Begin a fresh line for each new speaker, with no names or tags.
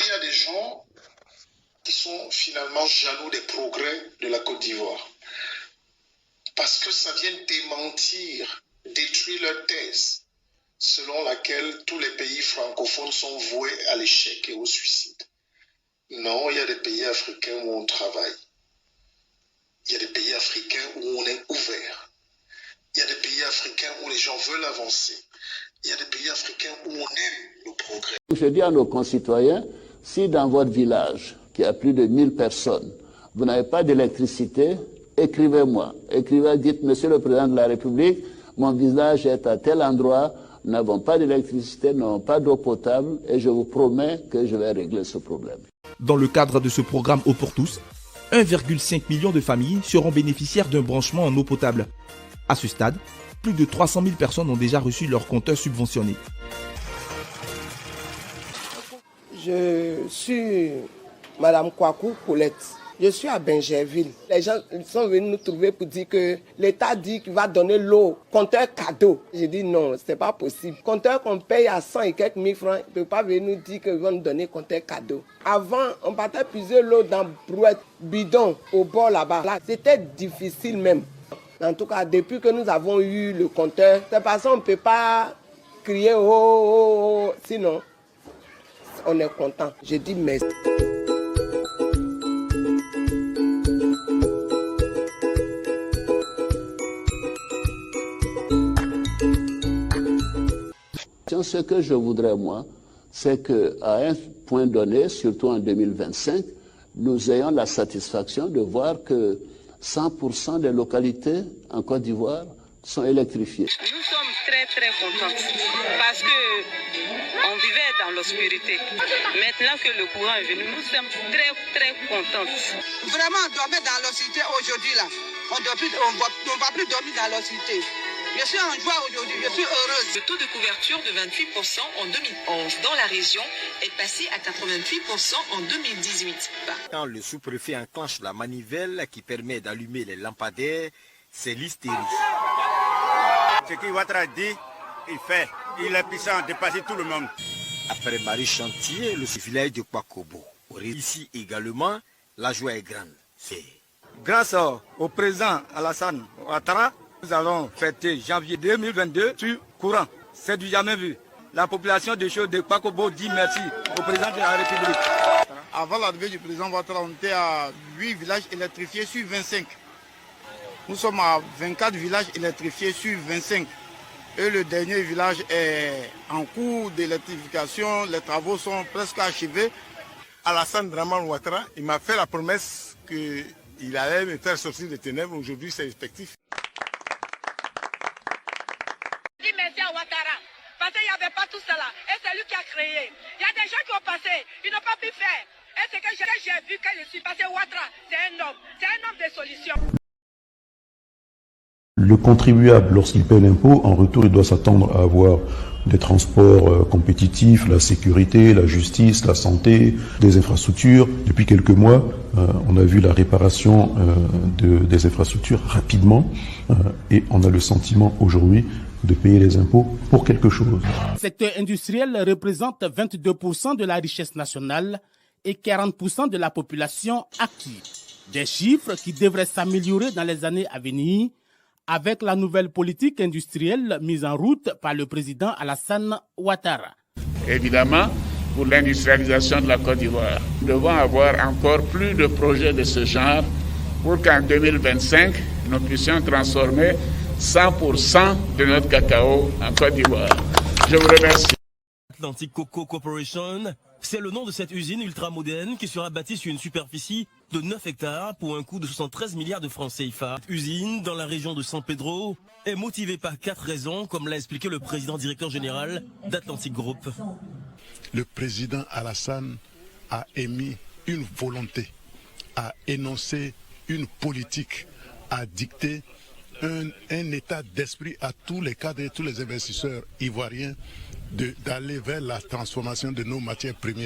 il y a des gens qui sont finalement jaloux des progrès de la Côte d'Ivoire. Parce que ça vient démentir, détruire leur thèse, selon laquelle tous les pays francophones sont voués à l'échec et au suicide. Non, il y a des pays africains où on travaille. Il y a des pays africains où on est ouvert. Il y a des pays africains où les gens veulent avancer. Il y a des pays africains où on aime le progrès.
Je dis à nos concitoyens, si dans votre village, qui a plus de 1000 personnes, vous n'avez pas d'électricité, écrivez-moi. Écrivez, dites, Monsieur le Président de la République, mon village est à tel endroit, nous n'avons pas d'électricité, nous n'avons pas d'eau potable, et je vous promets que je vais régler ce problème.
Dans le cadre de ce programme Eau pour tous, 1,5 million de familles seront bénéficiaires d'un branchement en eau potable. À ce stade, plus de 300 000 personnes ont déjà reçu leur compteur subventionné.
Je suis Madame Kwaku Paulette. Je suis à Benjerville. Les gens sont venus nous trouver pour dire que l'État dit qu'il va donner l'eau, compteur cadeau. J'ai dit non, ce n'est pas possible. Compteur qu'on paye à 100 et quelques mille francs, il ne peut pas venir nous dire qu'ils vont nous donner compteur cadeau. Avant, on partait puiser l'eau dans brouette, bidon, au bord là-bas. Là, c'était difficile même. En tout cas, depuis que nous avons eu le compteur, de toute façon, on ne peut pas crier oh, oh, oh, sinon, on est content. Je dis merci.
Ce que je voudrais, moi, c'est qu'à un point donné, surtout en 2025, nous ayons la satisfaction de voir que 100% des localités en Côte d'Ivoire sont électrifiées.
Nous sommes très très contents parce que on vivait dans l'obscurité. Maintenant que le courant est venu, nous sommes très très contents.
Vraiment, on dormait dans l'obscurité aujourd'hui là. On ne va plus dormir dans l'obscurité. Je suis en joie aujourd'hui, je suis heureuse.
Le taux de couverture de 28% en 2011 dans la région est passé à 88% en 2018.
Quand le sous-préfet enclenche la manivelle qui permet d'allumer les lampadaires, c'est l'hystérie.
Ce que Ouattara dit, il fait. Il est puissant, dépasser tout le monde.
Après Marie Chantier, le village de Kwakobo. Ici également, la joie est grande.
Grâce au président Alassane Ouattara, nous allons fêter janvier 2022 sur courant. C'est du jamais vu. La population de Chaux de Kwakobo dit merci au président de la République. Avant l'arrivée du président Ouattara, on était à 8 villages électrifiés sur 25. Nous sommes à 24 villages électrifiés sur 25. Et le dernier village est en cours d'électrification. Les travaux sont presque achevés.
Alassane Draman Ouattara, il m'a fait la promesse qu'il allait me faire sortir des ténèbres. Aujourd'hui, c'est effectif.
Merci à Ouattara, parce qu'il n'y avait pas tout cela, et c'est lui qui a créé. Il y a des gens qui ont passé, ils n'ont pas pu faire. Et ce que j'ai vu quand je suis passé, Ouattara, c'est un homme de solution.
Le contribuable, lorsqu'il paie l'impôt, en retour, il doit s'attendre à avoir des transports compétitifs, la sécurité, la justice, la santé, des infrastructures. Depuis quelques mois, on a vu la réparation des infrastructures rapidement et on a le sentiment aujourd'hui de payer les impôts pour quelque chose.
Le secteur industriel représente 22% de la richesse nationale et 40% de la population active. Des chiffres qui devraient s'améliorer dans les années à venir avec la nouvelle politique industrielle mise en route par le président Alassane Ouattara.
Évidemment, pour l'industrialisation de la Côte d'Ivoire, nous devons avoir encore plus de projets de ce genre pour qu'en 2025, nous puissions transformer 100% de notre cacao en Côte d'Ivoire. Je vous remercie.
Atlantic Cocoa Corporation, c'est le nom de cette usine ultramoderne qui sera bâtie sur une superficie de 9 hectares pour un coût de 73 milliards de francs CFA. Cette usine, dans la région de San Pedro, est motivée par 4 raisons, comme l'a expliqué le président directeur général d'Atlantic Group.
Le président Alassane a émis une volonté, a énoncé une politique, a dicté un état d'esprit à tous les cadres et tous les investisseurs ivoiriens d'aller vers la transformation de nos matières premières.